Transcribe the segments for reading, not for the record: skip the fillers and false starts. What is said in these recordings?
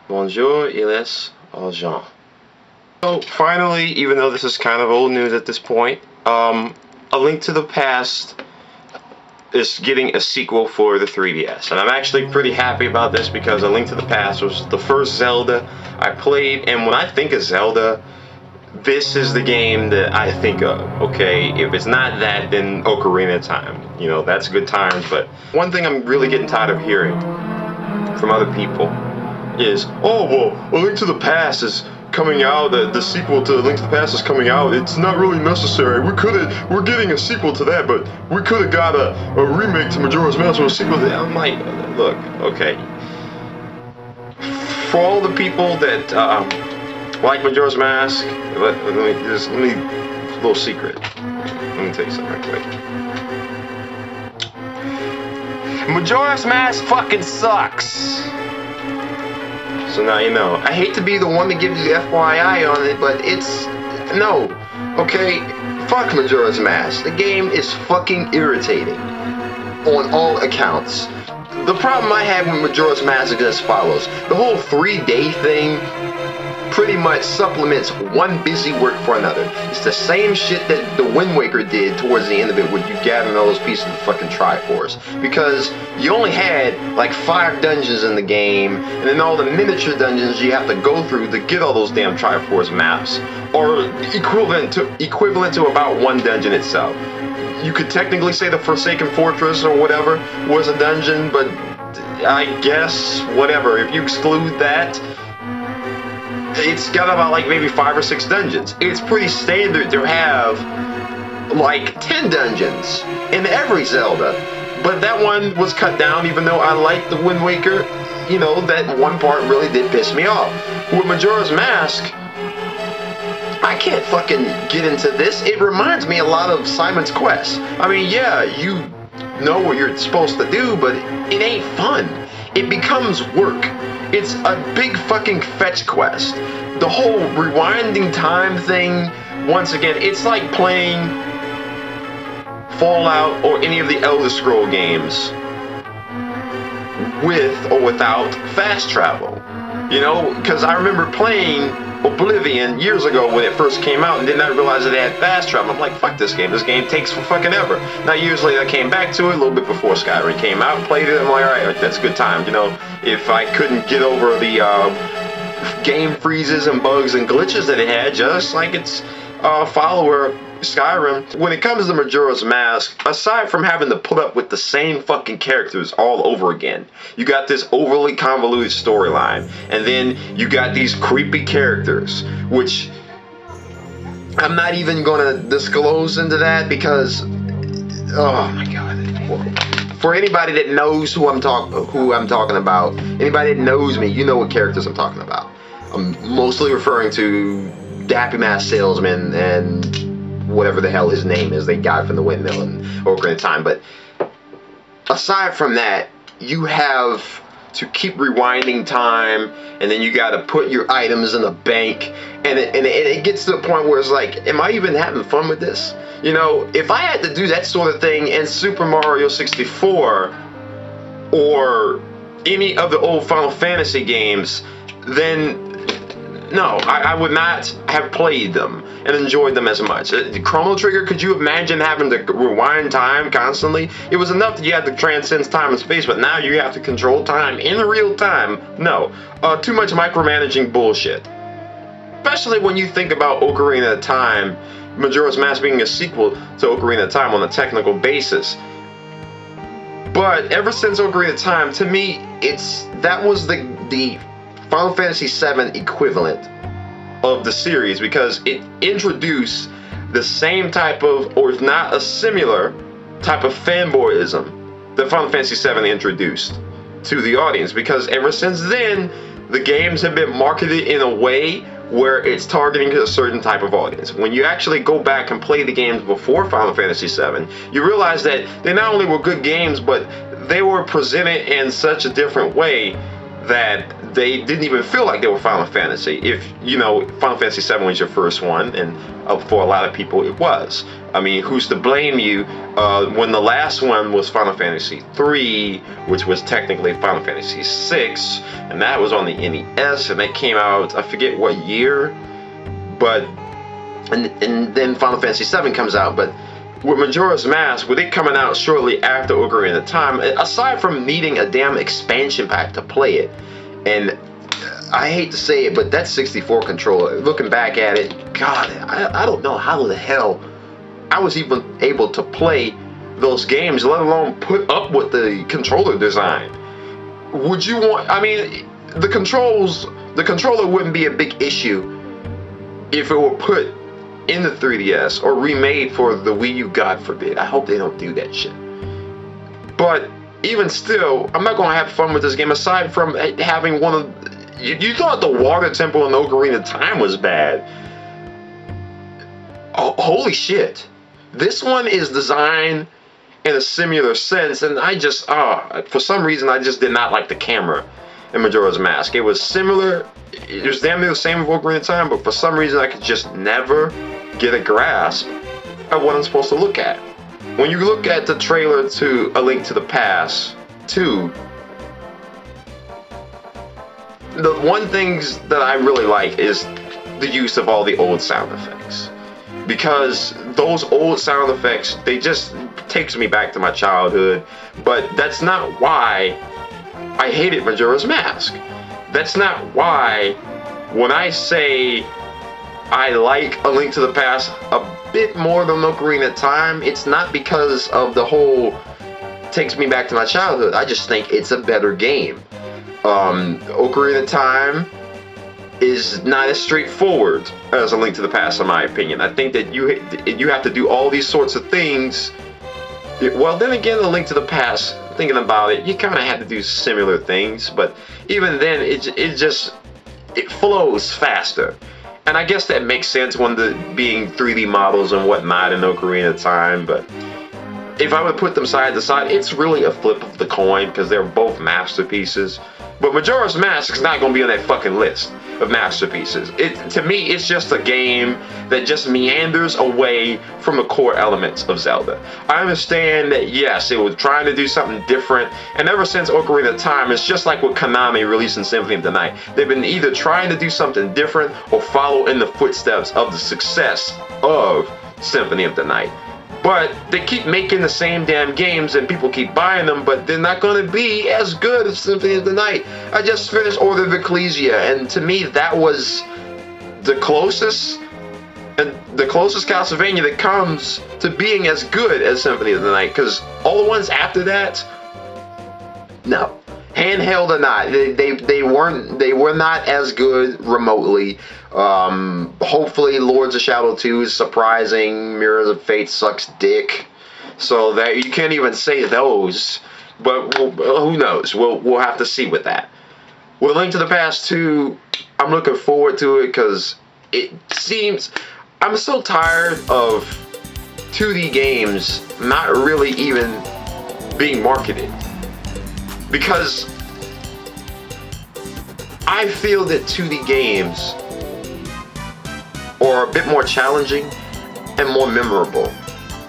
Bonjour, les gens. So finally, even though this is kind of old news at this point, A Link to the Past is getting a sequel for the 3DS, and I'm actually pretty happy about this because A Link to the Past was the first Zelda I played, and when I think of Zelda, this is the game that I think of. Okay, if it's not that, then Ocarina of Time. You know, that's good times, but one thing I'm really getting tired of hearing from other people is, oh, well, A Link to the Past is coming out, the sequel to A Link to the Past is coming out, it's not really necessary. We're getting a sequel to that, but we could have got a remake to Majora's Mask or a sequel to that. I'm like, look, okay. For all the people that like Majora's Mask, let me, a little secret. Let me tell you something right quick. Majora's Mask fucking sucks. So now you know. I hate to be the one to give you the FYI on it, but it's... No. Okay? Fuck Majora's Mask. The game is fucking irritating. On all accounts. The problem I have with Majora's Mask is as follows. The whole 3-day thing pretty much supplements one busy work for another. It's the same shit that the Wind Waker did towards the end of it, when you gathering all those pieces of the fucking Triforce. Because you only had like 5 dungeons in the game, and then all the miniature dungeons you have to go through to get all those damn Triforce maps, or equivalent to about one dungeon itself. You could technically say the Forsaken Fortress or whatever was a dungeon, but I guess whatever. If you exclude that, it's got about like maybe 5 or 6 dungeons. It's pretty standard to have like 10 dungeons in every Zelda, but that one was cut down. Even though I liked the Wind Waker, you know, that one part really did piss me off. With Majora's Mask, I can't fucking get into this. It reminds me a lot of Simon's Quest. I mean, yeah, you know what you're supposed to do, but it ain't fun. It becomes work. It's a big fucking fetch quest. The whole rewinding time thing, once again, it's like playing Fallout or any of the Elder Scroll games with or without fast travel. You know, because I remember playing Oblivion years ago when it first came out and did not realize that it had fast travel. I'm like, fuck this game. This game takes for fucking ever. Now, years later, I came back to it a little bit before Skyrim came out and played it. I'm like, alright, that's a good time. You know, if I couldn't get over the game freezes and bugs and glitches that it had, just like its follower, Skyrim, when it comes to Majora's Mask, aside from having to put up with the same fucking characters all over again, you got this overly convoluted storyline, and then you got these creepy characters, which I'm not even gonna disclose into that because, oh my god. For anybody that knows who I'm talking about, anybody that knows me, you know what characters I'm talking about. I'm mostly referring to the Happy Mask Salesman and whatever the hell his name is, the guy from the windmill and Ocarina of Time. But aside from that, you have to keep rewinding time, and then you got to put your items in the bank, and it gets to the point where it's like, am I even having fun with this? You know, if I had to do that sort of thing in Super Mario 64 or any of the old Final Fantasy games, then no, I would not have played them and enjoyed them as much. Chrono Trigger, could you imagine having to rewind time constantly? It was enough that you had to transcend time and space, but now you have to control time in real time. No, too much micromanaging bullshit. Especially when you think about Ocarina of Time, Majora's Mask being a sequel to Ocarina of Time on a technical basis. But ever since Ocarina of Time, to me, that was the Final Fantasy VII equivalent of the series, because it introduced the same type of, or if not a similar type of fanboyism that Final Fantasy VII introduced to the audience, because ever since then the games have been marketed in a way where it's targeting a certain type of audience. When you actually go back and play the games before Final Fantasy VII, you realize that they not only were good games, but they were presented in such a different way that they didn't even feel like they were Final Fantasy. If, you know, Final Fantasy VII was your first one, and for a lot of people it was. I mean, who's to blame you when the last one was Final Fantasy III, which was technically Final Fantasy VI, and that was on the NES, and that came out, I forget what year, but, and then Final Fantasy VII comes out, but with Majora's Mask, with it coming out shortly after Ocarina of Time, aside from needing a damn expansion pack to play it, and I hate to say it, but that 64 controller, looking back at it, God, I don't know how the hell I was even able to play those games, let alone put up with the controller design. Would you want, I mean, the controller wouldn't be a big issue if it were put in the 3DS or remade for the Wii U, God forbid. I hope they don't do that shit. But even still, I'm not going to have fun with this game aside from having one of... You thought the Water Temple in Ocarina of Time was bad. Oh, holy shit. This one is designed in a similar sense, and I just, for some reason, I just did not like the camera in Majora's Mask. It was similar, it was damn near the same as Ocarina of Time, but for some reason I could just never get a grasp of what I'm supposed to look at. When you look at the trailer to A Link to the Past 2, the one things that I really like is the use of all the old sound effects. Because those old sound effects, they just takes me back to my childhood, but that's not why I hated Majora's Mask. That's not why when I say I like A Link to the Past a bit more than Ocarina of Time, it's not because of the whole takes me back to my childhood. I just think it's a better game. Ocarina of Time is not as straightforward as A Link to the Past, in my opinion. I think that you have to do all these sorts of things. Well, then again, A Link to the Past, thinking about it, you kind of had to do similar things, but even then, it flows faster. And I guess that makes sense when being 3D models and whatnot in Ocarina of Time, but if I would put them side to side, it's really a flip of the coin because they're both masterpieces. But Majora's Mask is not going to be on that fucking list of masterpieces. To me, it's just a game that just meanders away from the core elements of Zelda. I understand that, yes, it was trying to do something different, and ever since Ocarina of Time, it's just like with Konami releasing Symphony of the Night. They've been either trying to do something different or follow in the footsteps of the success of Symphony of the Night. But they keep making the same damn games and people keep buying them, but they're not going to be as good as Symphony of the Night. I just finished Order of Ecclesia, and to me that was the closest Castlevania that comes to being as good as Symphony of the Night, because all the ones after that, no. Handheld or not, they were not as good remotely. Hopefully Lords of Shadow 2 is surprising. Mirrors of Fate sucks dick. So that you can't even say those. But who knows? We'll have to see with that. With Link to the Past 2, I'm looking forward to it because it seems I'm so tired of 2D games not really even being marketed. Because I feel that 2D games are a bit more challenging and more memorable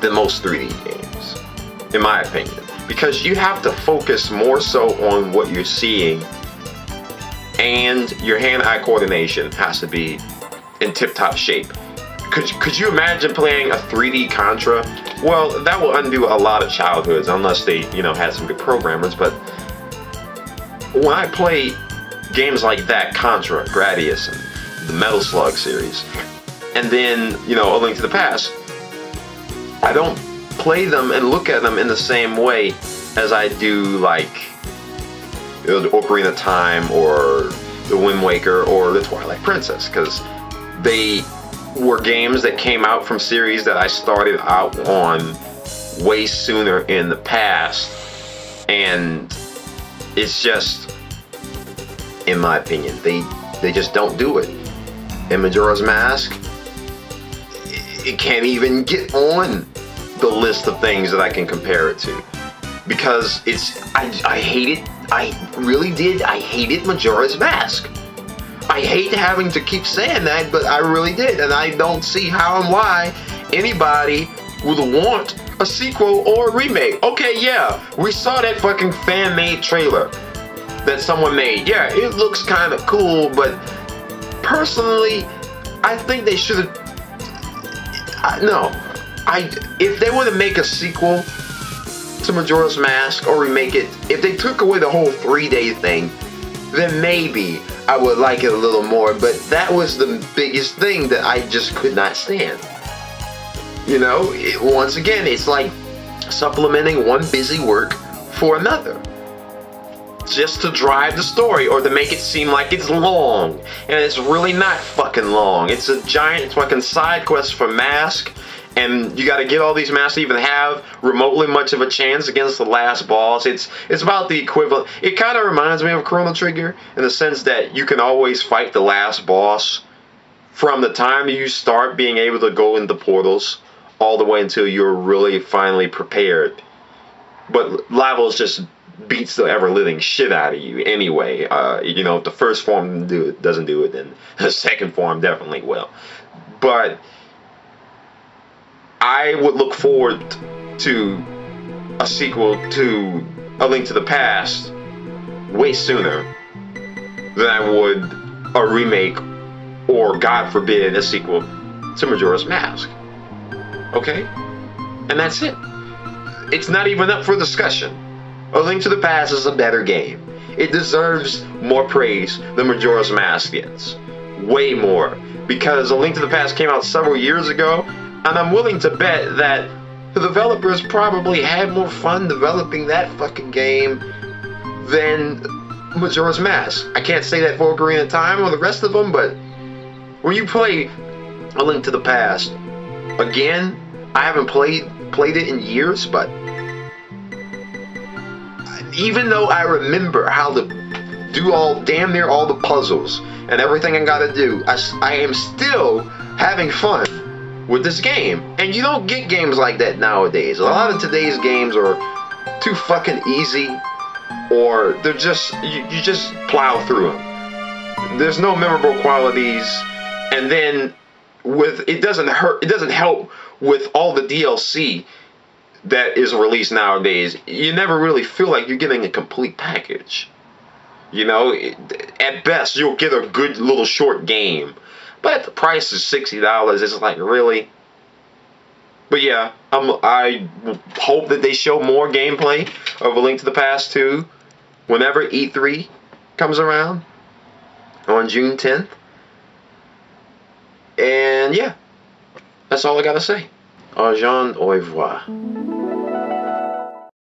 than most 3D games, in my opinion. Because you have to focus more so on what you're seeing, and your hand-eye coordination has to be in tip-top shape. Could you imagine playing a 3D Contra? Well, that will undo a lot of childhoods, unless they, had some good programmers, but when I play games like that, Contra, Gradius, and the Metal Slug series, and then, A Link to the Past, I don't play them and look at them in the same way as I do, like, the Ocarina of Time, or the Wind Waker, or the Twilight Princess, because they were games that came out from series that I started out on way sooner in the past, and it's just, in my opinion, they just don't do it. And Majora's Mask, it can't even get on the list of things that I can compare it to, because I hate it. I really did. I hated Majora's Mask. I hate having to keep saying that, but I really did. And I don't see how and why anybody would want a sequel or a remake. Okay, yeah, we saw that fucking fan-made trailer that someone made. Yeah, it looks kind of cool, but personally, I think they should have... if they want to make a sequel to Majora's Mask or remake it, if they took away the whole 3-day thing, then maybe I would like it a little more, but that was the biggest thing that I just could not stand. You know, once again, it's like supplementing one busy work for another. Just to drive the story or to make it seem like it's long. And it's really not fucking long. It's a giant fucking side quest for Mask. And you gotta get all these masks to even have remotely much of a chance against the last boss. It's about the equivalent. It kind of reminds me of Chrono Trigger in the sense that you can always fight the last boss from the time you start being able to go into portals all the way until you're really finally prepared. But Levels just beats the ever-living shit out of you anyway. You know, if the first form doesn't do it, then the second form definitely will. But I would look forward to a sequel to A Link to the Past way sooner than I would a remake or, God forbid, a sequel to Majora's Mask. Okay? And that's it. It's not even up for discussion. A Link to the Past is a better game. It deserves more praise than Majora's Mask gets. Way more. Because A Link to the Past came out several years ago, and I'm willing to bet that the developers probably had more fun developing that fucking game than Majora's Mask. I can't say that for Ocarina of Time or the rest of them, but when you play A Link to the Past, again, I haven't played it in years, but even though I remember how to do damn near all the puzzles and everything I gotta do, I am still having fun with this game. And you don't get games like that nowadays. A lot of today's games are too fucking easy, or they're just, you just plow through them. There's no memorable qualities, and then it doesn't help with all the DLC that is released nowadays. You never really feel like you're getting a complete package. You know, at best you'll get a good little short game, but at the price of $60, it's like, really? But yeah, I hope that they show more gameplay of A Link to the Past 2 whenever E3 comes around on June 10th. And yeah, that's all I gotta say. Au revoir.